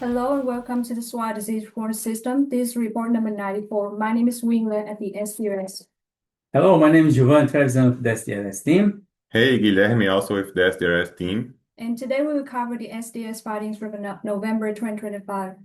Hello and welcome to the SWOT Disease Report System. This is report number 94. My name is Wingler at the SDRS. Hello, my name is Giovanni Trevisan of the SDLS team. Hey, Guilherme, also with the SDRS team. And today we will cover the SDS findings from November 2025.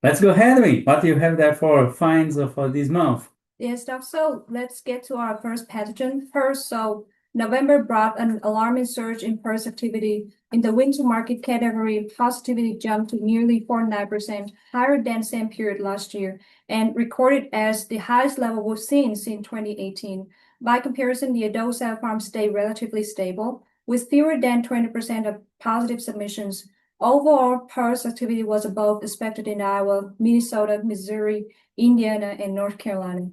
Let's go, Henry. What do you have there for finds for this month? Yes, Doc. So let's get to our first pathogen first. So November brought an alarming surge in PRRS activity. In the winter market category, positivity jumped to nearly 49%, higher than same period last year, and recorded as the highest level we've seen since 2018. By comparison, the adult cell farms stayed relatively stable, with fewer than 20% of positive submissions. Overall, PRRS activity was above expected in Iowa, Minnesota, Missouri, Indiana, and North Carolina.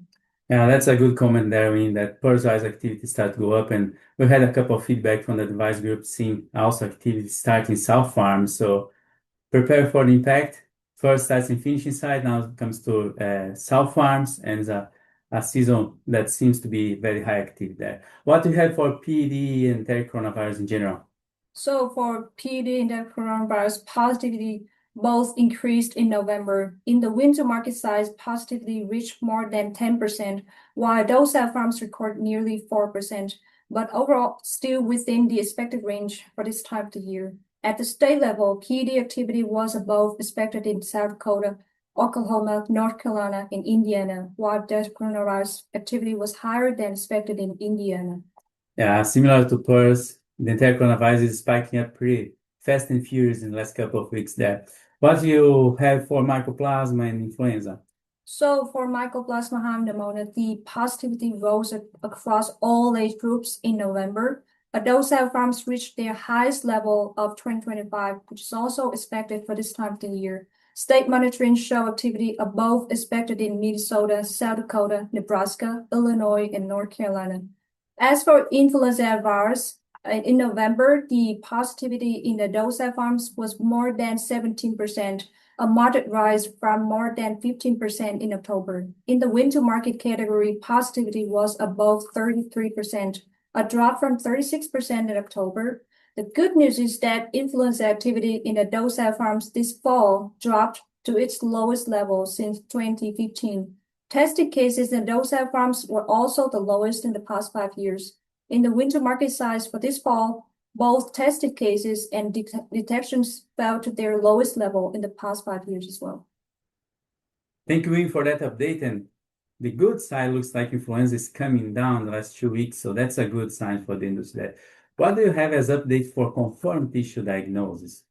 Yeah, that's a good comment there. I mean, that personalized activity start to go up, and we had a couple of feedback from the device group seeing also activity starting South Farm. So prepare for the impact. First starts in finishing side, now it comes to South Farms, and it's a season that seems to be very high activity there. What do you have for PD and coronavirus in general? So for PD and the coronavirus, positivity both increased in November. In the winter market size, positivity reached more than 10%, while those cell farms record nearly 4%, but overall still within the expected range for this time of the year. At the state level, PD activity was above expected in South Dakota, Oklahoma, North Carolina, and Indiana, while the coronavirus activity was higher than expected in Indiana. Yeah, similar to PRRS, the entire coronavirus is spiking up pretty fast and furious in the last couple of weeks there. What do you have for mycoplasma and influenza? So for Mycoplasma hive pneumonia, the positivity rose across all age groups in November. Adult cell farms reached their highest level of 2025, which is also expected for this time of the year. State monitoring show activity above expected in Minnesota, South Dakota, Nebraska, Illinois, and North Carolina. As for influenza virus, in November, the positivity in adult cell farms was more than 17%, a moderate rise from more than 15% in October. In the winter market category, positivity was above 33%, a drop from 36% in October. The good news is that influenza activity in adult cell farms this fall dropped to its lowest level since 2015. Tested cases in adult cell farms were also the lowest in the past 5 years. In the winter market size for this fall, both tested cases and detections fell to their lowest level in the past 5 years as well. Thank you, Wing, for that update. And the good side looks like influenza is coming down the last 2 weeks, so that's a good sign for the industry there. What do you have as update for confirmed tissue diagnosis?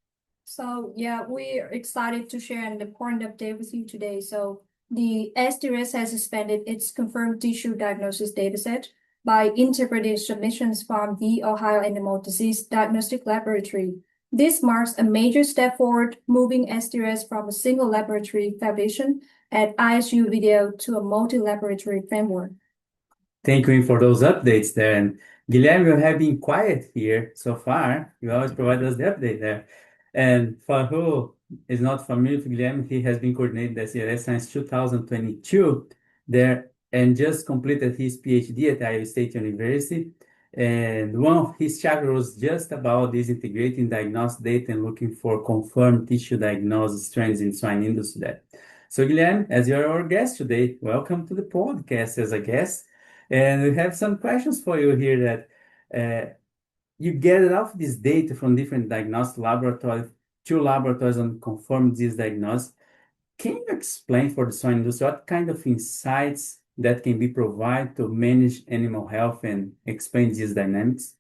So yeah, we're excited to share an important update with you today. So the SDRS has expanded its confirmed tissue diagnosis dataset by integrating submissions from the Ohio Animal Disease Diagnostic Laboratory. This marks a major step forward, moving SDRS from a single laboratory foundation at ISU Video to a multi-laboratory framework. Thank you for those updates there. And Guilherme, you have been quiet here so far. You always provide us the update there. And for who is not familiar with Guilherme, he has been coordinating the CLS since 2022 there and just completed his PhD at Iowa State University. And one of his chapters was just about this integrating diagnostic data and looking for confirmed tissue diagnosis trends in swine industry there. So Guilherme, as you're our guest today, welcome to the podcast as a guest. And we have some questions for you here that you gathered all this data from different diagnostic laboratories, 2 laboratories on confirmed disease diagnosis. Can you explain for the swine industry what kind of insights that can be provided to manage animal health and explain disease dynamics?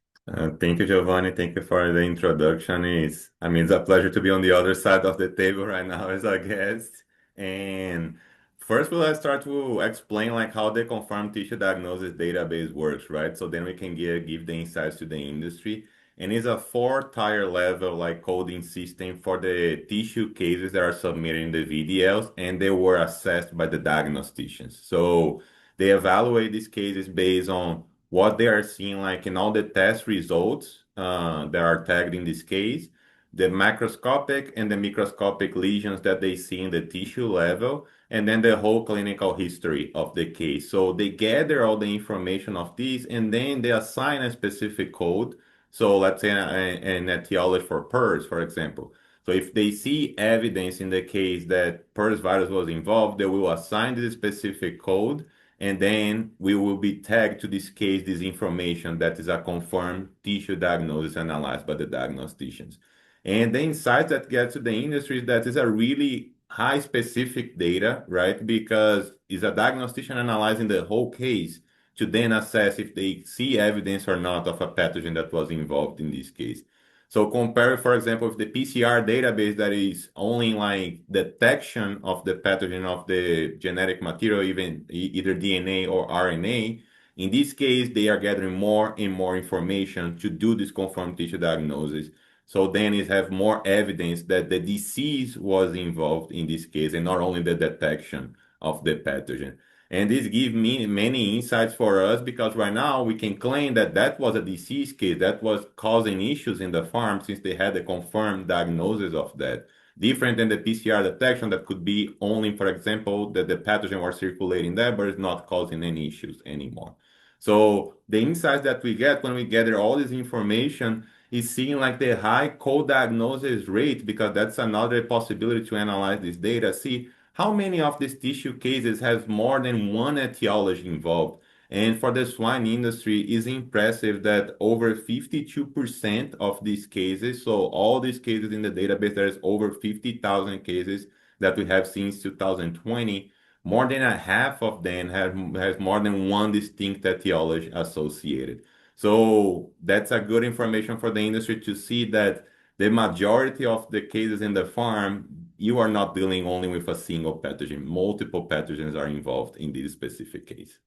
Thank you, Giovanni. Thank you for the introduction. It's a pleasure to be on the other side of the table right now as a guest. And first, we'll start to explain like how the confirmed tissue diagnosis database works, right? So then we can give the insights to the industry. And it's a 4-tier level like coding system for the tissue cases that are submitted in the VDLs, and they were assessed by the diagnosticians. So they evaluate these cases based on what they are seeing like in all the test results that are tagged in this case, the macroscopic and the microscopic lesions that they see in the tissue level, and then the whole clinical history of the case. So they gather all the information of these and then they assign a specific code. So let's say an etiology for PRRS, for example. So if they see evidence in the case that PRRS virus was involved, they will assign this specific code, and then we will be tagged to this case, this information that is a confirmed tissue diagnosis analyzed by the diagnosticians. And the insights that get to the industry is that is a really high specific data, right? Because it's a diagnostician analyzing the whole case to then assess if they see evidence or not of a pathogen that was involved in this case. So compare, for example, with the PCR database that is only like detection of the pathogen of the genetic material, even either DNA or RNA. In this case, they are gathering more and more information to do this confirmed tissue diagnosis. So then it have more evidence that the disease was involved in this case and not only the detection of the pathogen. And this gives me many insights for us because right now we can claim that that was a disease case that was causing issues in the farm since they had a confirmed diagnosis of that. Different than the PCR detection that could be only, for example, that the pathogen was circulating there, but it's not causing any issues anymore. So the insights that we get when we gather all this information is seeing like the high co-diagnosis rate because that's another possibility to analyze this data. See, how many of these tissue cases has more than one etiology involved? And for the swine industry, it's impressive that over 52% of these cases, so all these cases in the database, there's over 50,000 cases that we have since 2020. More than a half of them has more than one distinct etiology associated. So that's a good information for the industry to see that the majority of the cases in the farm, you are not dealing only with a single pathogen. Multiple pathogens are involved in this specific case.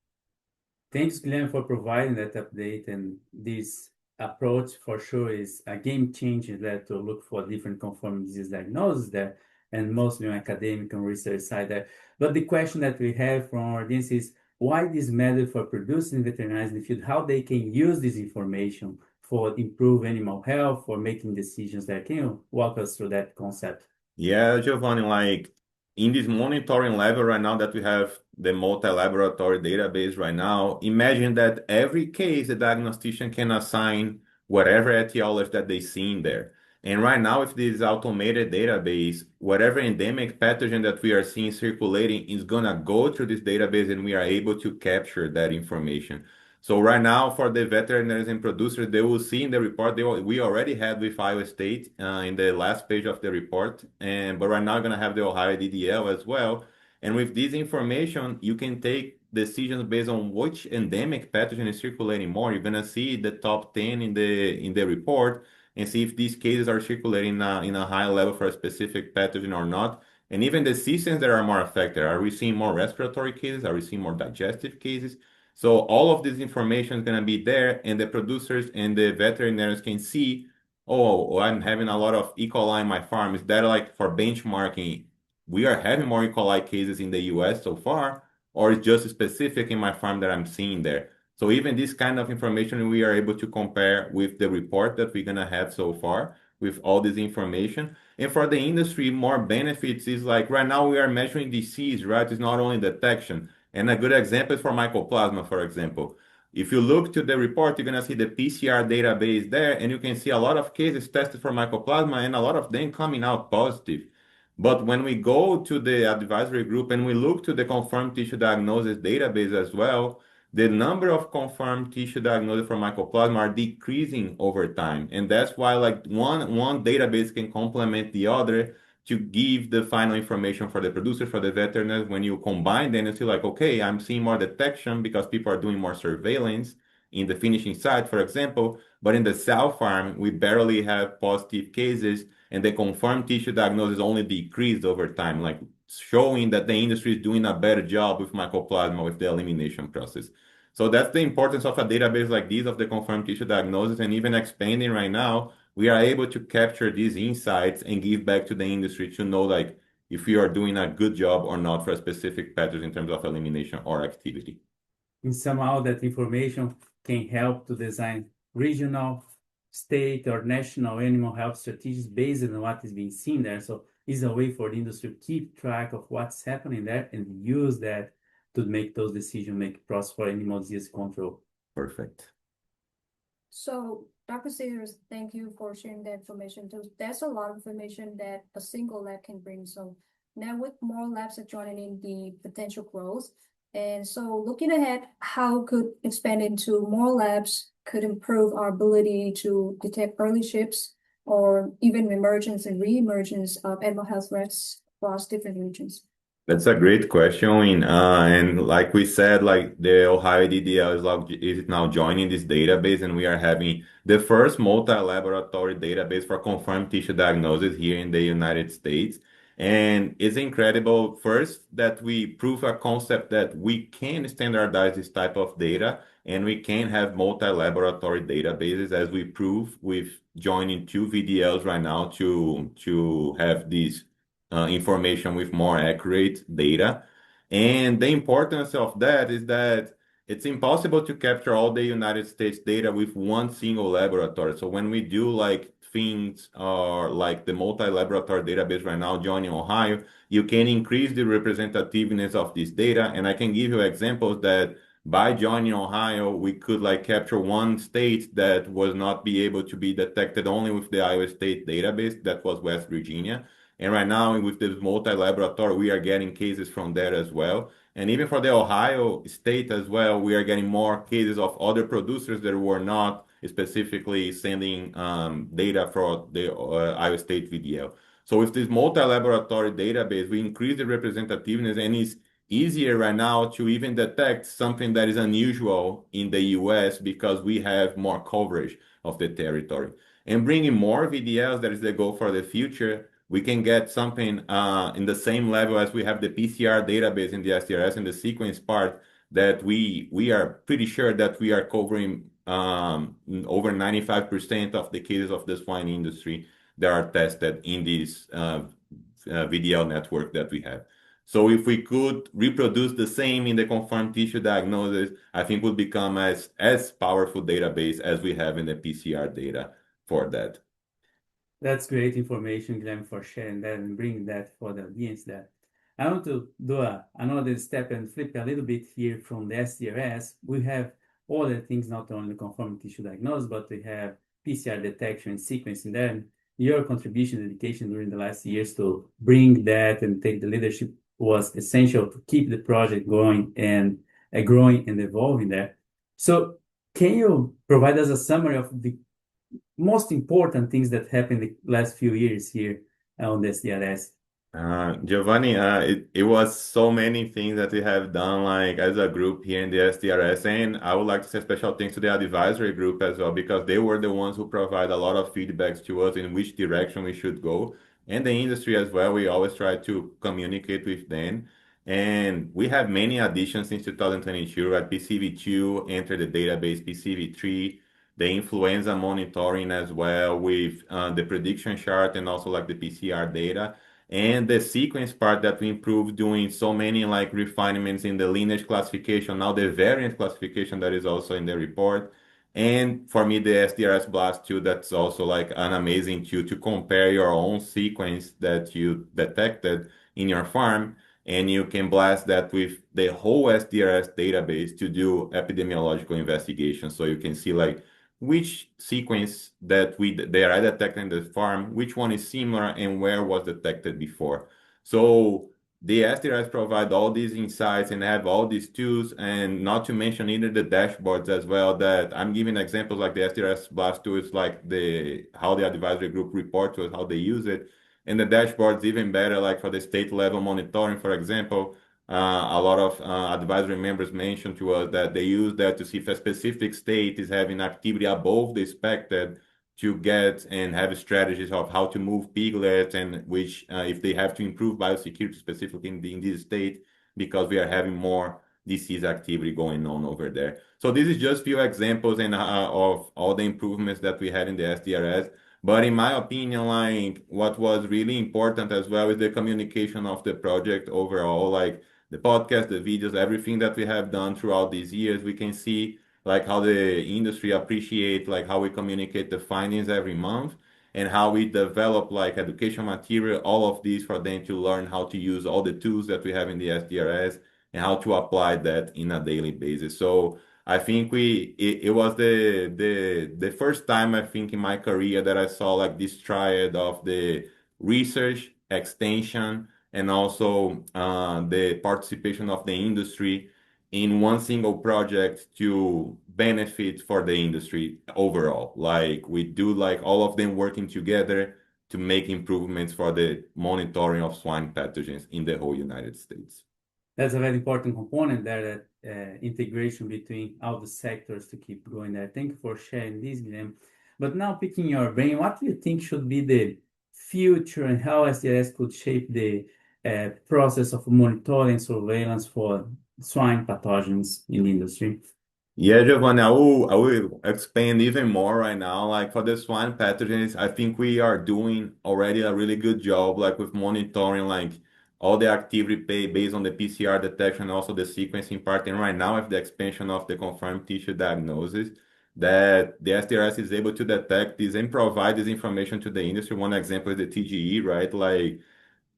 Thanks, Glenn, for providing that update. And this approach for sure is a game changer that to look for different confirmed disease diagnoses there, and mostly on academic and research side there. But the question that we have from our audience is why this matter for producing veterinarians in the field, how they can use this information for improve animal health, for making decisions there. Can you walk us through that concept? Yeah, Giovanni, like in this monitoring level right now that we have the multi-laboratory database right now, imagine that every case the diagnostician can assign whatever etiology that they see in there. And right now, with this automated database, whatever endemic pathogen that we are seeing circulating is gonna go through this database and we are able to capture that information. So right now, for the veterinarians and producers, they will see in the report we already had with Iowa State in the last page of the report, but right now we're gonna have the Ohio DDL as well. And with this information, you can take decisions based on which endemic pathogen is circulating more. You're gonna see the top 10 in the report and see if these cases are circulating in a high level for a specific pathogen or not. And even the systems that are more affected. Are we seeing more respiratory cases? Are we seeing more digestive cases? So all of this information is going to be there, and the producers and the veterinarians can see, oh, I'm having a lot of E. coli in my farm. Is that like for benchmarking? We are having more E. coli cases in the US so far, or it's just specific in my farm that I'm seeing there. So even this kind of information we are able to compare with the report that we're going to have so far with all this information. And for the industry, more benefits is like right now we are measuring disease, right? It's not only detection. And a good example is for Mycoplasma, for example. If you look to the report, you're going to see the PCR database there, and you can see a lot of cases tested for Mycoplasma and a lot of them coming out positive. But when we go to the advisory group and we look to the confirmed tissue diagnosis database as well, the number of confirmed tissue diagnosis for Mycoplasma are decreasing over time. And that's why like one database can complement the other to give the final information for the producer, for the veterinarians. When you combine them, you see like, okay, I'm seeing more detection because people are doing more surveillance in the finishing site, for example. But in the sow farm, we barely have positive cases, and the confirmed tissue diagnosis only decreased over time, like showing that the industry is doing a better job with Mycoplasma with the elimination process. So that's the importance of a database like this of the confirmed tissue diagnosis, and even expanding right now, we are able to capture these insights and give back to the industry to know like if we are doing a good job or not for a specific pathogen in terms of elimination or activity. And somehow that information can help to design regional, state, or national animal health strategies based on what is being seen there. So it's a way for the industry to keep track of what's happening there and use that to make those decisions, make process for animal disease control. Perfect. So Dr. Sears, thank you for sharing that information too. That's a lot of information that a single lab can bring. So now with more labs are joining in the potential growth. And so looking ahead, how could expand into more labs could improve our ability to detect early shifts or even emergence and re-emergence of animal health threats across different regions? That's a great question. And like we said, like the Ohio DDL is now joining this database, and we are having the first multi-laboratory database for confirmed tissue diagnosis here in the United States. And it's incredible, first, that we prove a concept that we can standardize this type of data and we can have multi-laboratory databases, as we prove with joining two VDLs right now to have these information with more accurate data. And the importance of that is that it's impossible to capture all the United States data with one single laboratory. So when we do like things or like the multi-laboratory database right now, joining Ohio, you can increase the representativeness of this data. And I can give you examples that by joining Ohio, we could like capture one state that was not be able to be detected only with the Iowa State database, that was West Virginia. And right now, with this multi-laboratory, we are getting cases from there as well. And even for the Ohio state as well, we are getting more cases of other producers that were not specifically sending data for the Iowa State VDL. So with this multi-laboratory database, we increase the representativeness, and it's easier right now to even detect something that is unusual in the US because we have more coverage of the territory. And bringing more VDLs, that is the goal for the future, we can get something in the same level as we have the PCR database in the STRS and the sequence part, that we are pretty sure that we are covering over 95% of the cases of the swine industry that are tested in this VDL network that we have. So if we could reproduce the same in the confirmed tissue diagnosis, I think would become as powerful database as we have in the PCR data for that. That's great information, Glenn, for sharing that and bringing that for the audience there. I want to do another step and flip a little bit here from the STRS. We have other things, not only confirmed tissue diagnosis, but we have PCR detection and sequencing there. And your contribution, dedication during the last years to bring that and take the leadership was essential to keep the project going and growing and evolving there. So can you provide us a summary of the most important things that happened the last few years here on the STRS? Giovanni, it was so many things that we have done like as a group here in the STRS, and I would like to say special thanks to the advisory group as well, because they were the ones who provide a lot of feedbacks to us in which direction we should go. And the industry as well, we always try to communicate with them. And we have many additions since 2022, right? PCV2 entered the database, PCV3, the influenza monitoring as well with the prediction chart and also like the PCR data. And the sequence part that we improved doing so many like refinements in the lineage classification, now the variant classification that is also in the report. And for me, the STRS Blast 2, that's also like an amazing tool to compare your own sequence that you detected in your farm. And you can blast that with the whole STRS database to do epidemiological investigation. So you can see like which sequence that they are detecting in the farm, which one is similar and where was detected before. So the STRS provide all these insights and have all these tools, and not to mention either the dashboards as well, that I'm giving examples like the STRS Blast tools, like how the advisory group report to us, how they use it. And the dashboards even better, like for the state level monitoring, for example, a lot of advisory members mentioned to us that they use that to see if a specific state is having activity above the expected, to get and have strategies of how to move piglets, and which if they have to improve biosecurity specifically in this state, because we are having more disease activity going on over there. So this is just few examples and of all the improvements that we had in the STRS. But in my opinion, like what was really important as well is the communication of the project overall, like the podcast, the videos, everything that we have done throughout these years. We can see like how the industry appreciate like how we communicate the findings every month, and how we develop like education material, all of these for them to learn how to use all the tools that we have in the STRS and how to apply that in a daily basis. So I think it was the first time I think in my career that I saw like this triad of the research, extension, and also the participation of the industry in one single project to benefit for the industry overall. Like we do like all of them working together to make improvements for the monitoring of swine pathogens in the whole United States. That's a very important component there, that integration between all the sectors to keep going there. Thank you for sharing this, Guilherme. But now, picking your brain, what do you think should be the future and how SDRS could shape the process of monitoring surveillance for swine pathogens in the industry? Yeah, Giovanni, I will expand even more right now. Like for the swine pathogens, I think we are doing already a really good job, like with monitoring like all the activity based on the PCR detection, also the sequencing part. And right now, with the expansion of the confirmed tissue diagnosis, that the STRS is able to detect this and provide this information to the industry. One example is the TGE, right? Like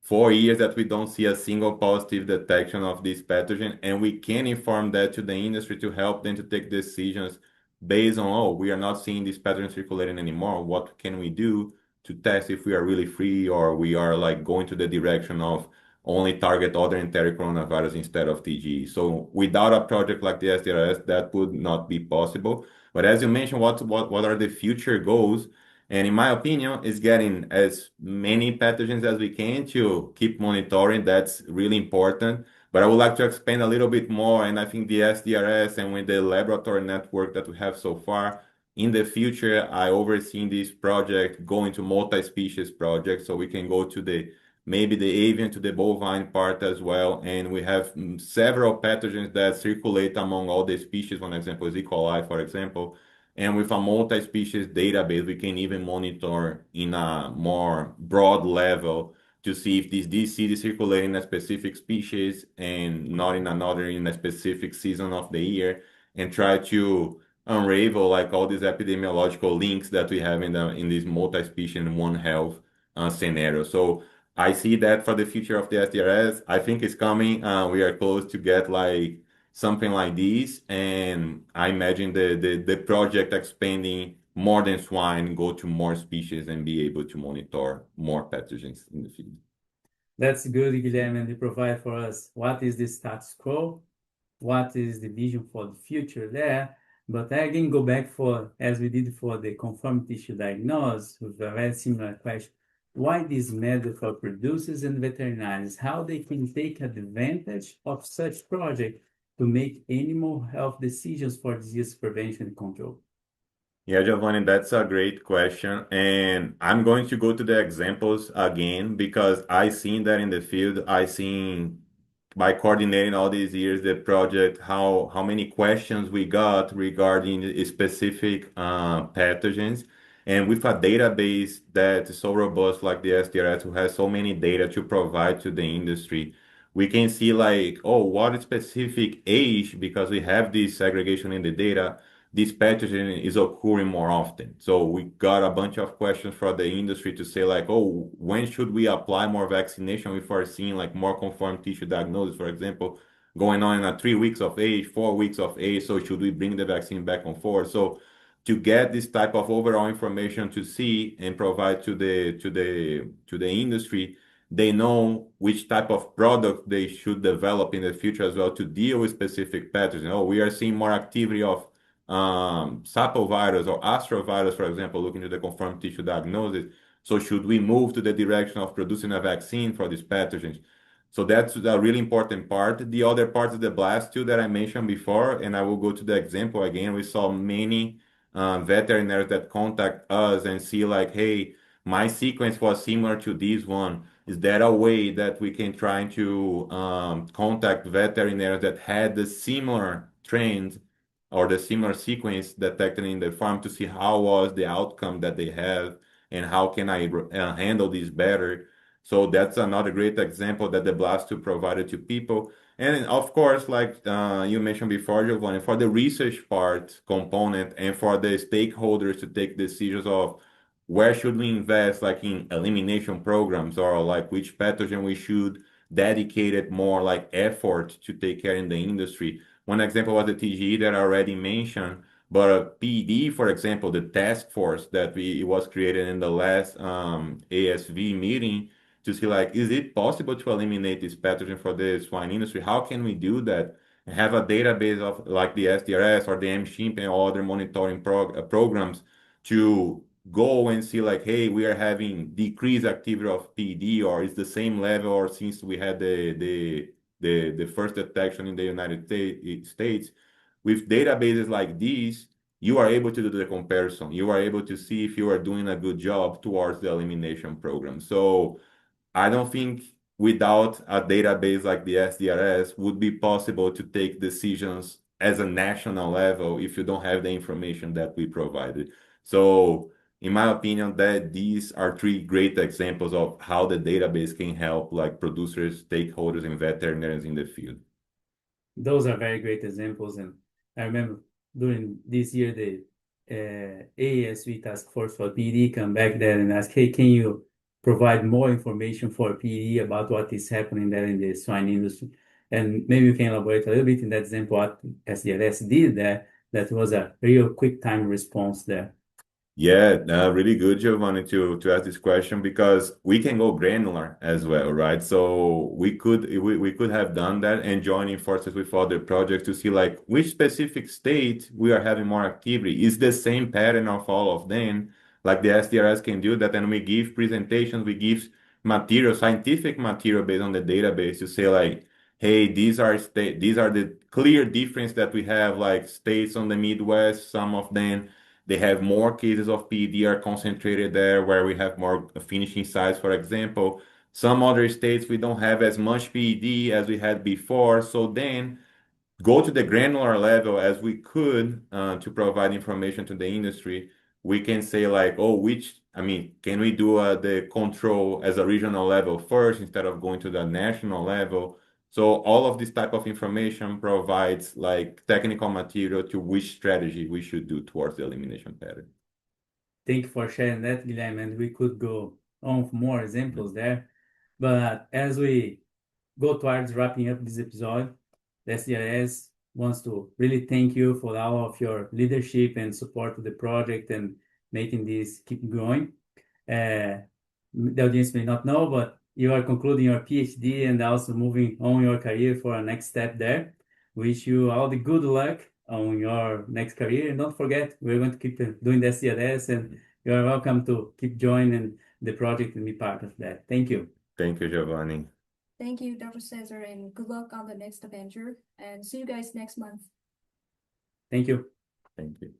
4 years that we don't see a single positive detection of this pathogen, and we can inform that to the industry to help them to take decisions based on, oh, we are not seeing this pathogen circulating anymore. What can we do to test if we are really free or we are like going to the direction of only target other enteric coronavirus instead of TGE? So without a project like the SDRS, that would not be possible. But as you mentioned, what are the future goals? And in my opinion, is getting as many pathogens as we can to keep monitoring. That's really important. But I would like to expand a little bit more. And I think the SDRS and with the laboratory network that we have so far, in the future, I oversee this project going to multi-species project. So we can go to the maybe the avian to the bovine part as well. And we have several pathogens that circulate among all the species. One example is E. coli, for example. And with a multi-species database, we can even monitor in a more broad level to see if this disease is circulating in a specific species and not in another in a specific season of the year, and try to unravel like all these epidemiological links that we have in this multi-species and One Health scenario. So I see that for the future of the SDRS. I think it's coming. We are close to get like something like this. And I imagine the project expanding more than swine, go to more species and be able to monitor more pathogens in the field. That's good, Guilherme, and you provide for us what is the status quo, what is the vision for the future there. But I again go back for, as we did for the confirmed tissue diagnosis, with a very similar question. Why this method for producers and veterinarians, how they can take advantage of such project to make animal health decisions for disease prevention and control? Yeah, Giovanni, that's a great question. And I'm going to go to the examples again because I seen that in the field. I seen by coordinating all these years the project, how many questions we got regarding the specific pathogens. And with a database that is so robust like the SDRS, who has so many data to provide to the industry, we can see like, oh, what specific age, because we have this segregation in the data, this pathogen is occurring more often. So we got a bunch of questions for the industry to say like, oh, when should we apply more vaccination if we're seeing like more confirmed tissue diagnosis, for example, going on at 3 weeks of age, 4 weeks of age. So should we bring the vaccine back on forward? So to get this type of overall information to see and provide to the industry, they know which type of product they should develop in the future as well to deal with specific pathogens. Oh, we are seeing more activity of sapovirus or astrovirus, for example, looking to the confirmed tissue diagnosis. So should we move to the direction of producing a vaccine for these pathogens? So that's a really important part. The other part is the blast too that I mentioned before, and I will go to the example again. We saw many veterinarians that contact us and see like, hey, my sequence was similar to this one. Is there a way that we can try to contact veterinarians that had the similar trends or the similar sequence detected in the farm to see how was the outcome that they have and how can I handle this better. So that's another great example that the Blast2 provided to people. And of course, like you mentioned before, Giovanni, for the research part component and for the stakeholders to take decisions of where should we invest, like in elimination programs or like which pathogen we should dedicate it more like effort to take care in the industry. One example was the TGE that I already mentioned, but PD, for example, the task force that it was created in the last ASV meeting to see like, is it possible to eliminate this pathogen for the swine industry? How can we do that? Have a database of like the SDRS or the MSHIMP and other monitoring programs to go and see like, hey, we are having decreased activity of PD, or it's the same level, or since we had the first detection in the United States, with databases like these, you are able to do the comparison. You are able to see if you are doing a good job towards the elimination program. So I don't think without a database like the SDRS would be possible to take decisions as a national level if you don't have the information that we provided. So in my opinion, that these are three great examples of how the database can help like producers, stakeholders, and veterinarians in the field. Those are very great examples, and I remember during this year the ASV task force for PD come back there and ask, hey, can you provide more information for PD about what is happening there in the swine industry? And maybe you can elaborate a little bit in that example what SDRS did there. That was a real quick time response there. Yeah, really good, Giovanni, to ask this question because we can go granular as well, right? So we could have done that and joining forces with other projects to see like which specific state we are having more activity. Is the same pattern of all of them? Like the SDRS can do that, and we give presentations, we give material, scientific material based on the database to say like, hey, these are the clear difference that we have, like states on the Midwest, some of them they have more cases of PD are concentrated there where we have more finishing sites, for example. Some other states we don't have as much PD as we had before. So then go to the granular level as we could to provide information to the industry. We can say like, oh, can we do the control as a regional level first instead of going to the national level? So all of this type of information provides like technical material to which strategy we should do towards the elimination pattern. Thank you for sharing that, Guilherme, and we could go on with more examples there. But as we go towards wrapping up this episode, the SDRS wants to really thank you for all of your leadership and support to the project and making this keep going. The audience may not know, but you are concluding your PhD and also moving on your career for a next step there. Wish you all the good luck on your next career. And don't forget, we're going to keep doing the SDRS, and you are welcome to keep joining the project and be part of that. Thank you. Thank you, Giovanni. Thank you, Dr. Cesar, and good luck on the next adventure. And see you guys next month. Thank you. Thank you.